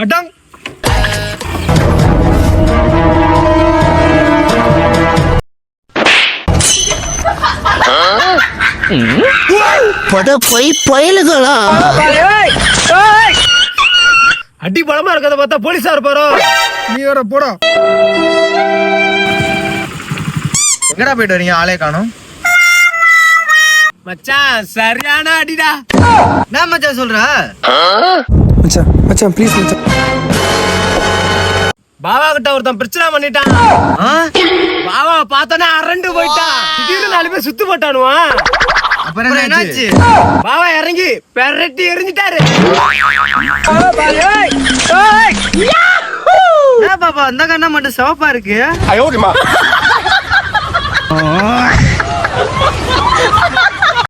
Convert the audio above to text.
அடங். பட பொய் பயலுகளா. அடி பலமா இருக்கத பார்த்தா போலீஸா இருப்பாரோ. நீ வர போடா. எங்கடா போயிட்டு வரீங்க? ஆளே காணோம். மச்சான் சரியான அடிடா. நான் மச்சான் சொல்ற. மச்சான் மச்சான் ப்ளீஸ் மச்சான். பாவா கிட்ட ஒருத்தன் பிரச்சனை பண்ணிட்டான். பாவா பார்த்தோன்னே அரண்டு போயிட்டான். திடீர்னு 4 பேர் சுத்து போட்டானுவான். அப்புறம் என்னாச்சு? பாவா இறங்கி பெரட்டி எரிஞ்சிட்டாரு. என்ன பாப்பா அந்த கண்ணா மட்டும் சிவப்பா இருக்கு?